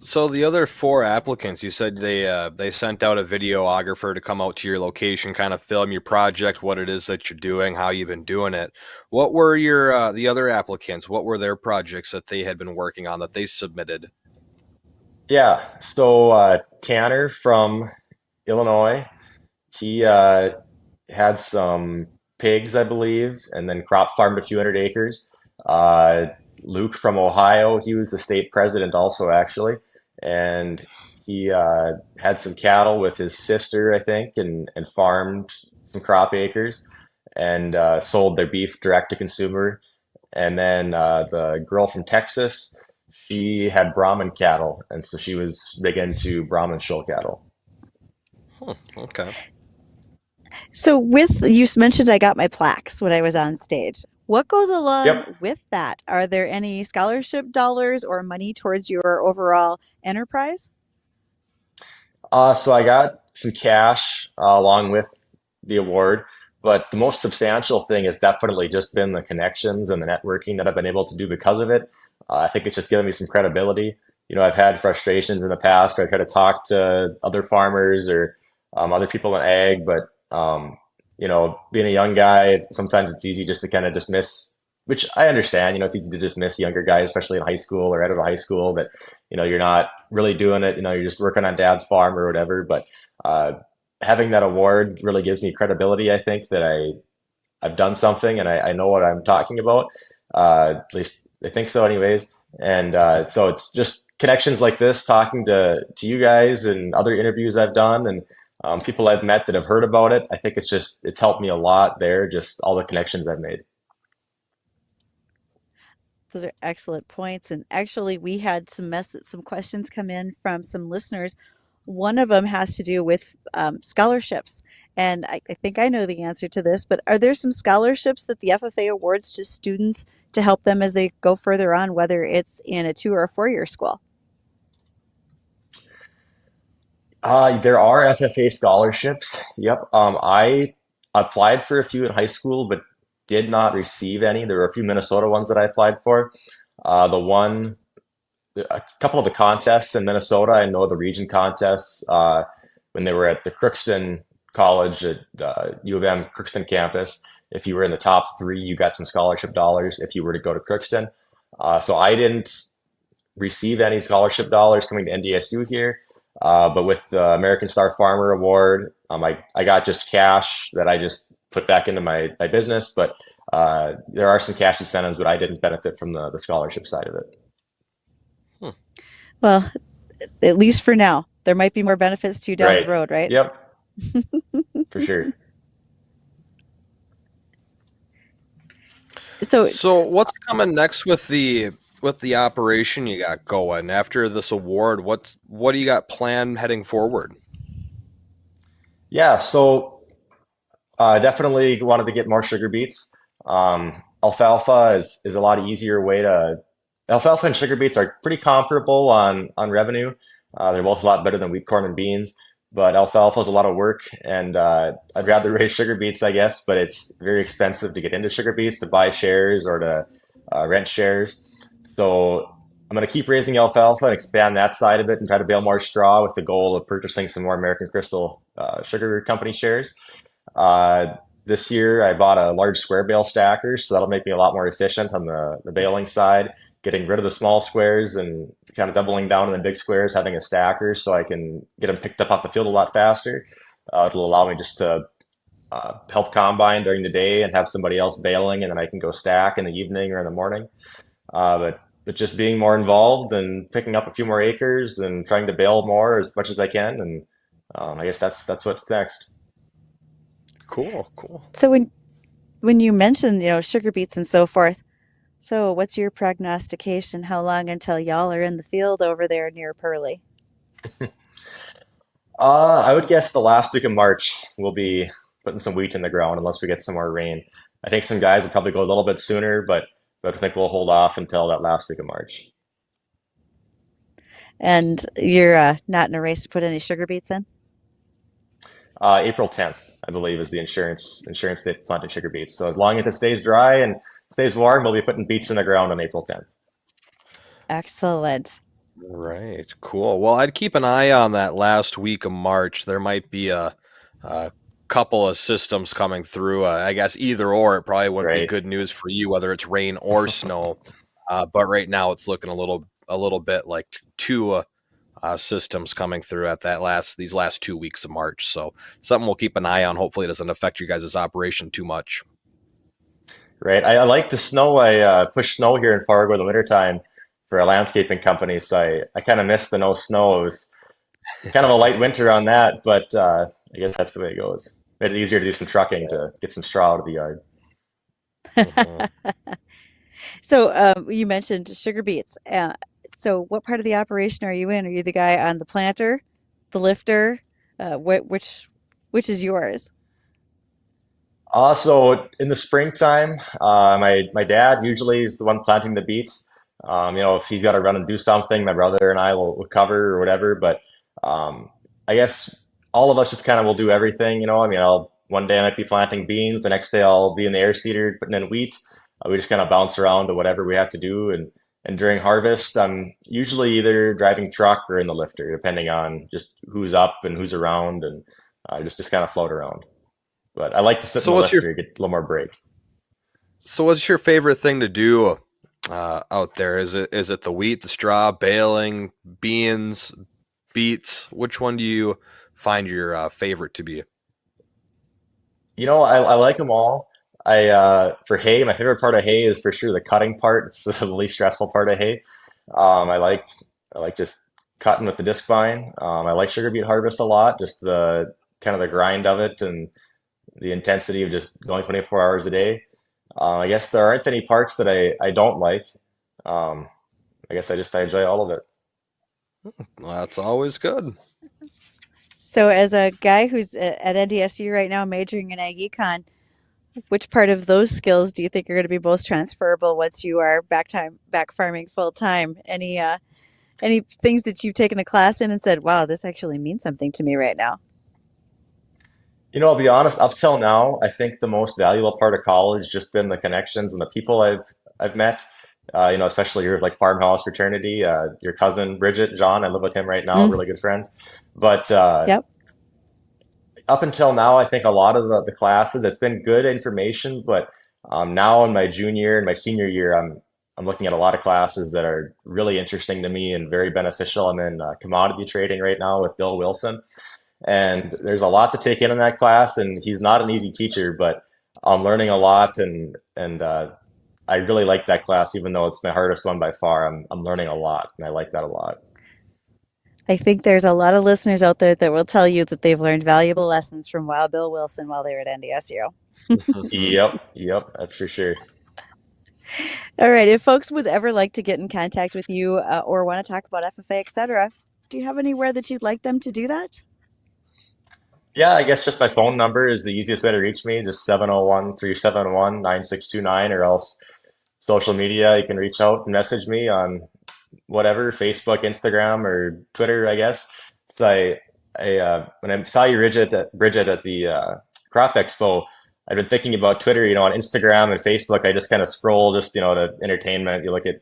So the other 4 applicants, you said they sent out a videographer to come out to your location, kind of film your project, what it is that you're doing, how you've been doing it. What were your the other applicants? What were their projects that they had been working on that they submitted?
Yeah, so Tanner from Illinois, he had some pigs, I believe, and then crop farmed a few hundred acres. Luke from Ohio, he was the state president also, actually, and he had some cattle with his sister, I think, and farmed some crop acres and sold their beef direct to consumer. And then the girl from Texas, she had Brahman cattle, and so she was big into Brahman show cattle.
Okay.
So you mentioned I got my plaques when I was on stage. What goes along with that? Are there any scholarship dollars or money towards your overall enterprise?
So I got some cash along with the award, but the most substantial thing has definitely just been the connections and the networking that I've been able to do because of it. I think it's just given me some credibility. I've had frustrations in the past where I try to talk to other farmers or other people in ag, but being a young guy, sometimes it's easy just to kind of dismiss, which I understand. It's easy to dismiss younger guys, especially in high school or out of high school, that you're not really doing it. You're just working on dad's farm or whatever. But having that award really gives me credibility. I think that I've done something and I know what I'm talking about. At least I think so, anyways. And so it's just connections like this, talking to you guys and other interviews I've done, and people I've met that have heard about it. I think it's helped me a lot there. Just all the connections I've made.
Those are excellent points. And actually, we had some questions come in from some listeners. One of them has to do with scholarships. And I think I know the answer to this, but are there some scholarships that the FFA awards to students to help them as they go further on, whether it's in a 2 or a 4-year school?
There are FFA scholarships. Yep. I applied for a few in high school, but did not receive any. There were a few Minnesota ones that I applied for. A couple of the contests in Minnesota, I know the region contests, when they were at the Crookston College at U of M Crookston campus. If you were in the top 3, you got some scholarship dollars if you were to go to Crookston. So I didn't receive any scholarship dollars coming to NDSU here. But with the American Star Farmer Award, I got just cash that I just put back into my business. But there are some cash incentives, but I didn't benefit from the scholarship side of it.
Well, at least for now. There might be more benefits to you down the road, right?
Yep. For sure.
So what's coming next with the operation you got going after this award? What do you got planned heading forward?
Yeah, so definitely wanted to get more sugar beets. Alfalfa is a lot easier way to. Alfalfa and sugar beets are pretty comparable on revenue. They're both a lot better than wheat, corn, and beans. But alfalfa is a lot of work, and I'd rather raise sugar beets, I guess. But it's very expensive to get into sugar beets, to buy shares or to rent shares. So I'm going to keep raising alfalfa and expand that side of it and try to bale more straw with the goal of purchasing some more American Crystal Sugar Company shares. This year, I bought a large square bale stacker, so that'll make me a lot more efficient on the baling side, getting rid of the small squares and kind of doubling down on the big squares, having a stacker so I can get them picked up off the field a lot faster. It'll allow me just to help combine during the day and have somebody else baling, and then I can go stack in the evening or in the morning. But just being more involved and picking up a few more acres and trying to bale more as much as I can, and I guess that's what's next.
Cool.
So when you mentioned, sugar beets and so forth, so what's your prognostication? How long until y'all are in the field over there near Pearly?
I would guess the last week of March we'll be putting some wheat in the ground unless we get some more rain. I think some guys will probably go a little bit sooner, but I think we'll hold off until that last week of March.
And you're not in a race to put any sugar beets in?
April 10th, I believe, is the insurance date for planting sugar beets. So as long as it stays dry and stays warm, we'll be putting beets in the ground on April 10th.
Excellent.
Right. Cool. Well, I'd keep an eye on that last week of March. There might be a couple of systems coming through. I guess either or, it probably wouldn't be good news for you, whether it's rain or snow. But right now it's looking a little bit like two systems coming through at these last 2 weeks of March. So something we'll keep an eye on. Hopefully it doesn't affect you guys' operation too much.
Right. I like the snow. I push snow here in Fargo in the wintertime for a landscaping company. So I kind of missed the no snow. It was kind of a light winter on that, but I guess that's the way it goes. Made it easier to do some trucking to get some straw out of the yard.
So you mentioned sugar beets. So what part of the operation are you in? Are you the guy on the planter, the lifter? Which is yours?
So in the springtime, my dad usually is the one planting the beets. If he's got to run and do something, my brother and I will cover or whatever. But I guess all of us just kind of will do everything. One day I might be planting beans, the next day I'll be in the air seeder putting in wheat. We just kind of bounce around to whatever we have to do. And during harvest, I'm usually either driving truck or in the lifter, depending on just who's up and who's around, and just kind of float around. But I like to sit in the lifter, get a little more break.
So what's your favorite thing to do out there? Is it the wheat, the straw, baling, beans, beets? Which one do you find your favorite to be?
I like them all. For hay, my favorite part of hay is for sure the cutting part. It's the least stressful part of hay. I like just cutting with the disc vine. I like sugar beet harvest a lot, just the kind of the grind of it and the intensity of just going 24 hours a day. I guess there aren't any parts that I don't like. I guess I enjoy all of it.
Well, that's always good.
So as a guy who's at NDSU right now majoring in ag econ, which part of those skills do you think are going to be most transferable once you are back farming full time? Any things that you've taken a class in and said, wow, this actually means something to me right now?
I'll be honest, up till now, I think the most valuable part of college has just been the connections and the people I've met. Especially your like farmhouse fraternity, your cousin Bridgette, John, I live with him right now, really good friends. But
Yep.
up until now, I think a lot of the classes, it's been good information, but now in my junior and my senior year, I'm looking at a lot of classes that are really interesting to me and very beneficial. I'm in commodity trading right now with Bill Wilson, and there's a lot to take in that class, and he's not an easy teacher, but I'm learning a lot, and I really like that class, even though it's my hardest one by far. I'm learning a lot, and I like that a lot.
I think there's a lot of listeners out there that will tell you that they've learned valuable lessons from Wild Bill Wilson while they were at NDSU.
Yep, that's for sure.
All right. If folks would ever like to get in contact with you or want to talk about FFA, etc., do you have anywhere that you'd like them to do that?
Yeah, I guess just my phone number is the easiest way to reach me, just 701-371-9629, or else social media, you can reach out and message me on whatever, Facebook, Instagram, or Twitter, I guess. So when I saw you, Bridgette, at the Crop Expo, I've been thinking about Twitter, on Instagram and Facebook. I just kind of scroll just, to entertainment, you look at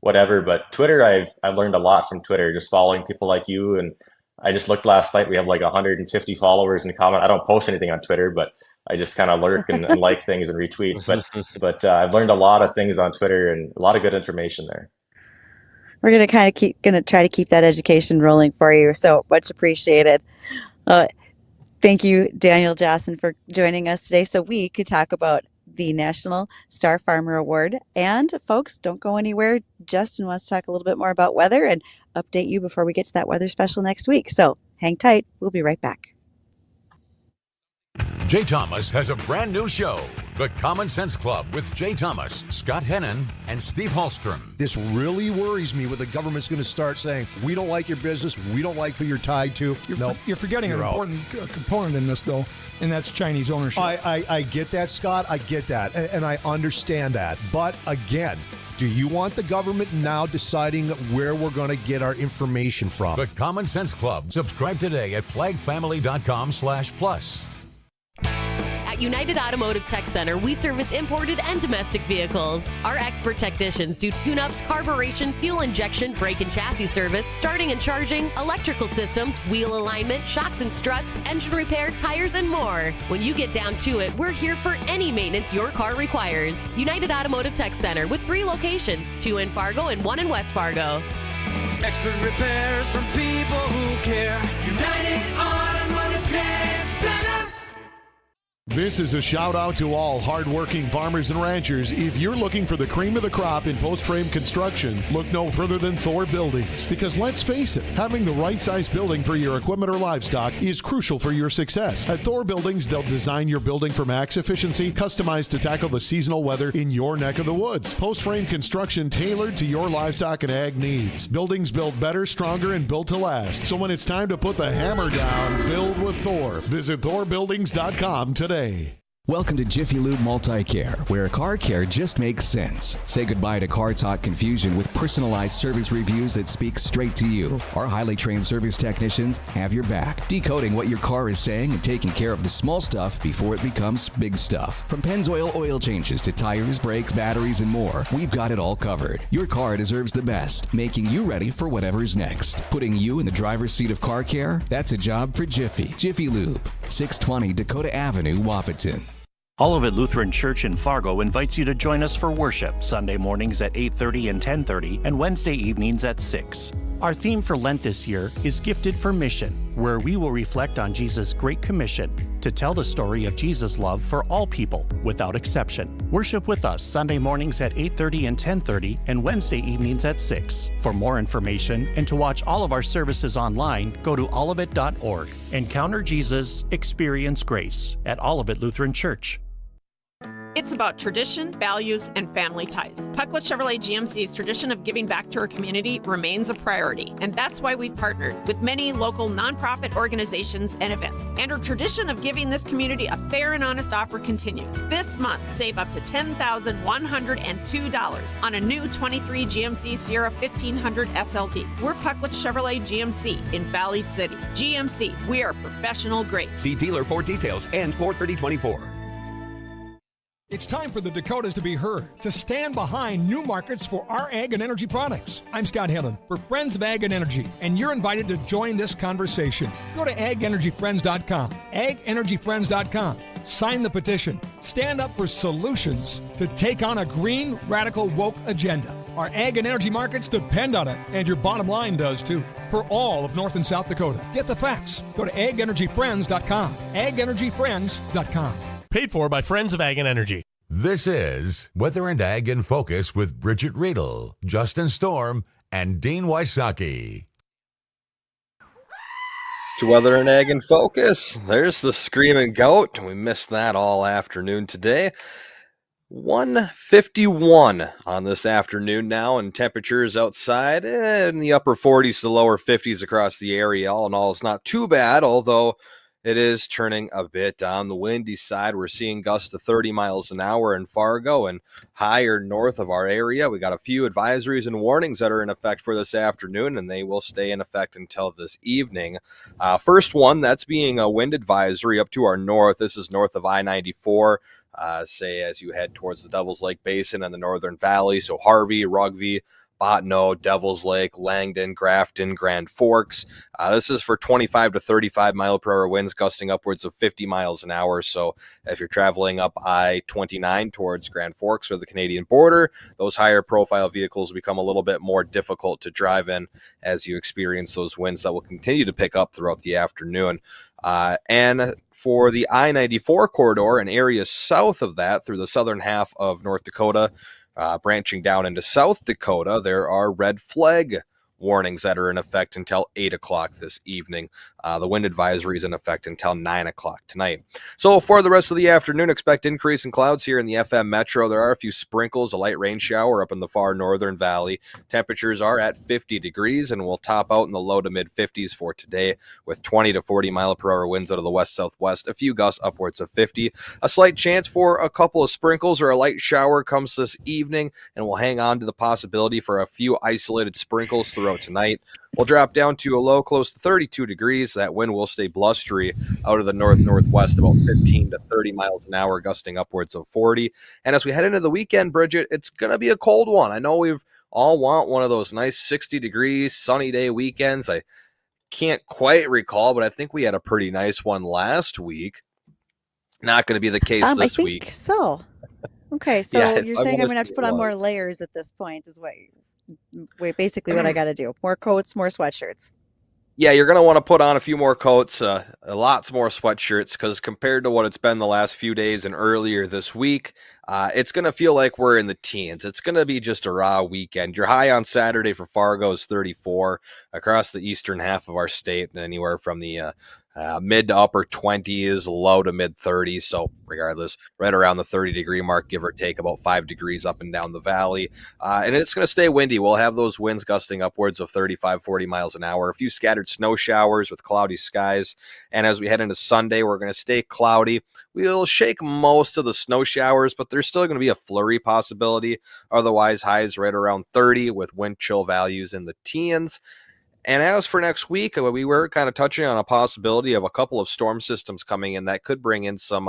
whatever, but Twitter, I've learned a lot from Twitter, just following people like you. And I just looked last night, we have like 150 followers and comment. I don't post anything on Twitter, but I just kind of lurk and like things and retweet. But I've learned a lot of things on Twitter and a lot of good information there.
We're going to try to keep that education rolling for you. So much appreciated. Thank you, Daniel Jossund, for joining us today so we could talk about the National Star Farmer Award. And folks, don't go anywhere. Justin wants to talk a little bit more about weather and update you before we get to that weather special next week. So hang tight. We'll be right back.
Jay Thomas has a brand new show, The Common Sense Club, with Jay Thomas, Scott Hennon, and Steve Hallstrom.
This really worries me when the government's going to start saying, we don't like your business, we don't like who you're tied to.
You're forgetting an important component in this, though, and that's Chinese ownership.
I get that, Scott. I get that, and I understand that. But again, do you want the government now deciding where we're going to get our information from?
The Common Sense Club. Subscribe today at flagfamily.com/plus.
At United Automotive Tech Center, we service imported and domestic vehicles. Our expert technicians do tune-ups, carburation, fuel injection, brake and chassis service, starting and charging, electrical systems, wheel alignment, shocks and struts, engine repair, tires, and more. When you get down to it, we're here for any maintenance your car requires. United Automotive Tech Center with 3 locations, 2 in Fargo and 1 in West Fargo.
Expert repairs from people who care. United Automotive Tech Center.
This is a shout out to all hardworking farmers and ranchers. If you're looking for the cream of the crop in post-frame construction, look no further than Thor Buildings. Because let's face it, having the right size building for your equipment or livestock is crucial for your success. At Thor Buildings, they'll design your building for max efficiency, customized to tackle the seasonal weather in your neck of the woods. Post-frame construction tailored to your livestock and ag needs. Buildings built better, stronger, and built to last. So when it's time to put the hammer down, build with Thor. Visit thorbuildings.com today.
Welcome to Jiffy Lube Multi-Care, where car care just makes sense. Say goodbye to car talk confusion with personalized service reviews that speak straight to you. Our highly trained service technicians have your back, decoding what your car is saying and taking care of the small stuff before it becomes big stuff. From Pennzoil oil changes to tires, brakes, batteries, and more, we've got it all covered. Your car deserves the best, making you ready for whatever's next. Putting you in the driver's seat of car care? That's a job for Jiffy. Jiffy Lube, 620 Dakota Avenue, Wahpeton.
Olivet Lutheran Church in Fargo invites you to join us for worship Sunday mornings at 8:30 and 10:30 and Wednesday evenings at 6. Our theme for Lent this year is Gifted for Mission. where we will reflect on Jesus' great commission to tell the story of Jesus' love for all people without exception. Worship with us Sunday mornings at 8:30 and 10:30 and Wednesday evenings at 6. For more information and to watch all of our services online, go to olivet.org. Encounter Jesus, experience grace at Olivet Lutheran Church.
It's about tradition, values, and family ties. Pucklet Chevrolet GMC's tradition of giving back to our community remains a priority, and that's why we've partnered with many local nonprofit organizations and events. And our tradition of giving this community a fair and honest offer continues. This month, save up to $10,102 on a new 23 GMC Sierra 1500 SLT. We're Pucklet Chevrolet GMC in Valley City. GMC, we are professional grade.
See dealer for details and 43024.
It's time for the Dakotas to be heard, to stand behind new markets for our ag and energy products. I'm Scott Helen for Friends of Ag and Energy, and you're invited to join this conversation. Go to agenergyfriends.com, agenergyfriends.com. Sign the petition. Stand up for solutions to take on a green, radical, woke agenda. Our ag and energy markets depend on it, and your bottom line does too. For all of North and South Dakota, get the facts. Go to agenergyfriends.com, agenergyfriends.com.
Paid for by Friends of Ag and Energy.
This is Weather and Ag in Focus with Bridgette Readel, Justin Storm, and Dean Wysocki.
To Weather and Ag in Focus, there's the screaming goat. We missed that all afternoon today. 151 on this afternoon now, and temperatures outside in the upper 40s to lower 50s across the area. All in all, it's not too bad, although it is turning a bit on the windy side. We're seeing gusts to 30 miles an hour in Fargo and higher north of our area. We got a few advisories and warnings that are in effect for this afternoon, and they will stay in effect until this evening. First one, that's being a wind advisory up to our north. This is north of I-94. Say as you head towards the Devils Lake Basin and the Northern Valley. So Harvey, Rugby, Bottineau, Devils Lake, Langdon, Grafton, Grand Forks. This is for 25 to 35 mile per hour winds gusting upwards of 50 miles an hour. So if you're traveling up I-29 towards Grand Forks or the Canadian border, those higher profile vehicles become a little bit more difficult to drive in as you experience those winds that will continue to pick up throughout the afternoon. And for the I-94 corridor and areas south of that through the southern half of North Dakota, branching down into South Dakota, there are red flag warnings that are in effect until 8 o'clock this evening. The wind advisory is in effect until 9 o'clock tonight. So for the rest of the afternoon, expect increase in clouds here in the FM Metro. There are a few sprinkles, a light rain shower up in the far northern valley. Temperatures are at 50 degrees and will top out in the low to mid 50s for today with 20 to 40 mile per hour winds out of the west-southwest. A few gusts upwards of 50. A slight chance for a couple of sprinkles or a light shower comes this evening, and we'll hang on to the possibility for a few isolated sprinkles throughout tonight. We'll drop down to a low close to 32 degrees. That wind will stay blustery out of the north-northwest, about 15 to 30 miles an hour, gusting upwards of 40. And as we head into the weekend, Bridgette, it's going to be a cold one. I know we've all want one of those nice 60-degree sunny day weekends. I can't quite recall, but I think we had a pretty nice one last week. Not going to be the case this week.
I think so. Okay, so
Yeah,
you're
I
saying I'm
wanna
going to have to
see
put on
what-
more layers at this point is basically what I got to do. More coats, more sweatshirts.
Yeah, you're going to want to put on a few more coats, lots more sweatshirts, because compared to what it's been the last few days and earlier this week, it's going to feel like we're in the teens. It's going to be just a raw weekend. Your high on Saturday for Fargo is 34 across the eastern half of our state, and anywhere from the mid to upper 20s, low to mid 30s. So regardless, right around the 30-degree mark, give or take about 5 degrees up and down the valley. And it's going to stay windy. We'll have those winds gusting upwards of 35, 40 miles an hour. A few scattered snow showers with cloudy skies. And as we head into Sunday, we're going to stay cloudy. We'll shake most of the snow showers, but there's still going to be a flurry possibility. Otherwise, highs right around 30 with wind chill values in the teens. And as for next week, we were kind of touching on a possibility of a couple of storm systems coming in that could bring in some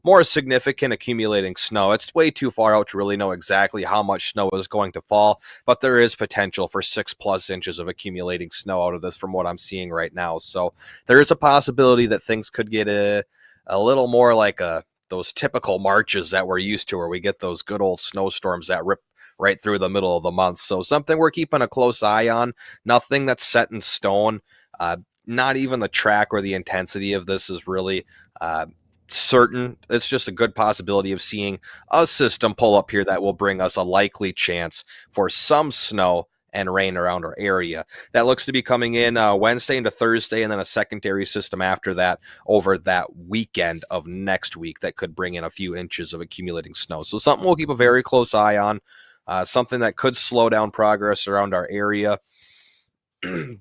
more significant accumulating snow. It's way too far out to really know exactly how much snow is going to fall, but there is potential for 6+ inches of accumulating snow out of this from what I'm seeing right now. So there is a possibility that things could get a little more like those typical Marches that we're used to, where we get those good old snowstorms that rip right through the middle of the month. So something we're keeping a close eye on. Nothing that's set in stone. not even the track or the intensity of this is really certain. It's just a good possibility of seeing a system pull up here that will bring us a likely chance for some snow and rain around our area. That looks to be coming in Wednesday into Thursday, and then a secondary system after that over that weekend of next week that could bring in a few inches of accumulating snow. So something we'll keep a very close eye on, something that could slow down progress around our area.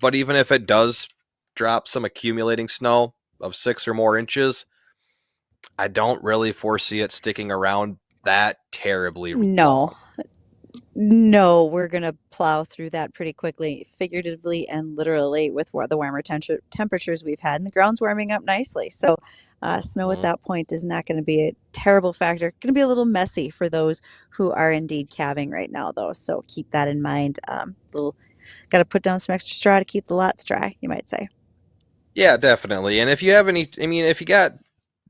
But even if it does drop some accumulating snow of 6 or more inches, I don't really foresee it sticking around that terribly long.
No, we're going to plow through that pretty quickly, figuratively and literally, with the warmer temperatures we've had, and the ground's warming up nicely. So snow at that point is not going to be a terrible factor. Going to be a little messy for those who are indeed calving right now, though. So keep that in mind. Got to put down some extra straw to keep the lots dry, you might say.
Yeah, definitely. And if you have if you got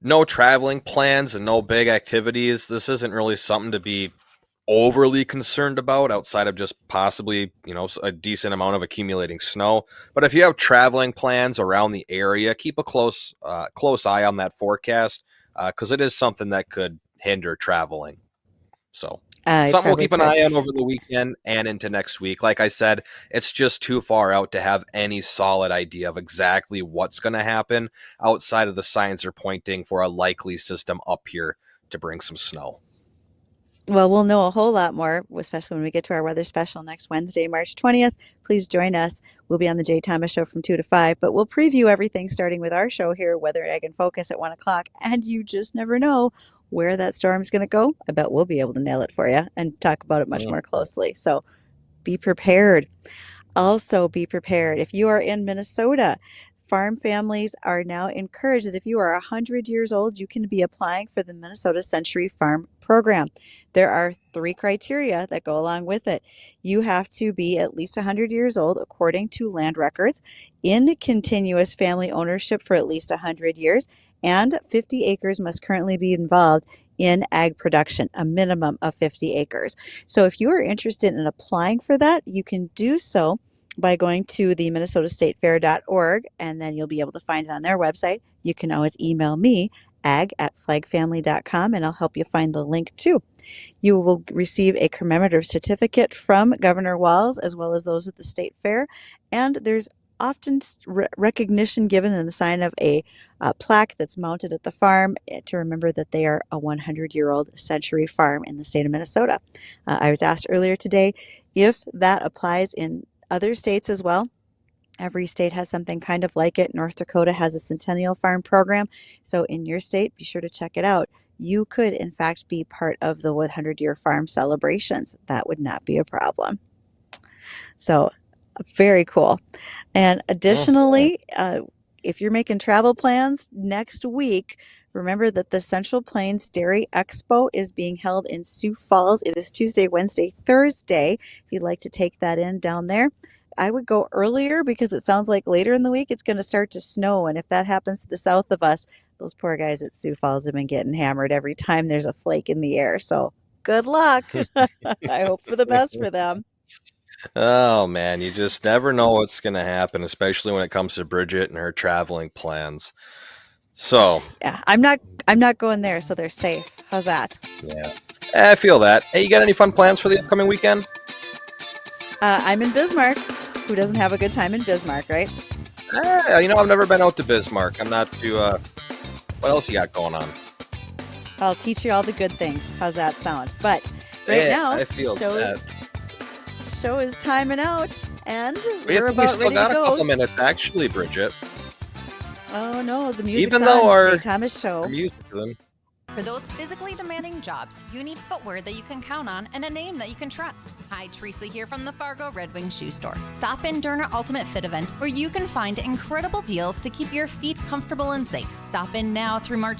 no traveling plans and no big activities, this isn't really something to be overly concerned about outside of just possibly, a decent amount of accumulating snow. But if you have traveling plans around the area, keep a close eye on that forecast, because it is something that could hinder traveling. So something we'll keep an eye on over the weekend and into next week. Like I said, it's just too far out to have any solid idea of exactly what's going to happen outside of the signs are pointing for a likely system up here to bring some snow.
Well, we'll know a whole lot more, especially when we get to our weather special next Wednesday, March 20th. Please join us. We'll be on the Jay Thomas Show from 2 to 5, but we'll preview everything starting with our show here, Weather, Ag, and Focus at 1 o'clock. And you just never know where that storm's going to go. I bet we'll be able to nail it for you and talk about it much more closely. So be prepared. Also be prepared. If you are in Minnesota, farm families are now encouraged that if you are 100 years old, you can be applying for the Minnesota Century Farm Program. There are 3 criteria that go along with it. You have to be at least 100 years old, according to land records, in continuous family ownership for at least 100 years, and 50 acres must currently be involved in ag production, a minimum of 50 acres. So if you are interested in applying for that, you can do so by going to the minnesotastatefair.org, and then you'll be able to find it on their website. You can always email me, ag@flagfamily.com, and I'll help you find the link too. You will receive a commemorative certificate from Governor Walz, as well as those at the state fair, and there's often recognition given in the sign of a plaque that's mounted at the farm to remember that they are a 100-year-old century farm in the state of Minnesota. I was asked earlier today if that applies in other states as well. Every state has something kind of like it. North Dakota has a Centennial Farm Program. So in your state, be sure to check it out. You could, in fact, be part of the 100-year farm celebrations. That would not be a problem. So very cool. And additionally, if you're making travel plans next week, remember that the Central Plains Dairy Expo is being held in Sioux Falls. It is Tuesday, Wednesday, Thursday. If you'd like to take that in down there, I would go earlier because it sounds like later in the week it's going to start to snow. And if that happens to the south of us, those poor guys at Sioux Falls have been getting hammered every time there's a flake in the air. So good luck. I hope for the best for them.
Oh man, you just never know what's going to happen, especially when it comes to Bridgette and her traveling plans. So
yeah, I'm not going there, so they're safe. How's that?
Yeah, I feel that. Hey, you got any fun plans for the upcoming weekend?
I'm in Bismarck. Who doesn't have a good time in Bismarck, right?
I've never been out to Bismarck. I'm not too. What else you got going on?
I'll teach you all the good things. How's that sound? But right now,
I feel that.
Show is timing out, and
we
we're about
still
ready
got
to go.
a couple minutes, actually, Bridgette.
Oh no, the music's
Even though
on. Jay Thomas Show.
For those physically demanding jobs, you need footwear that you can count on and a name that you can trust. Hi, Teresa here from the Fargo Red Wing Shoe Store. Stop in during our Ultimate Fit event where you can find incredible deals to keep your feet comfortable and safe. Stop in now through March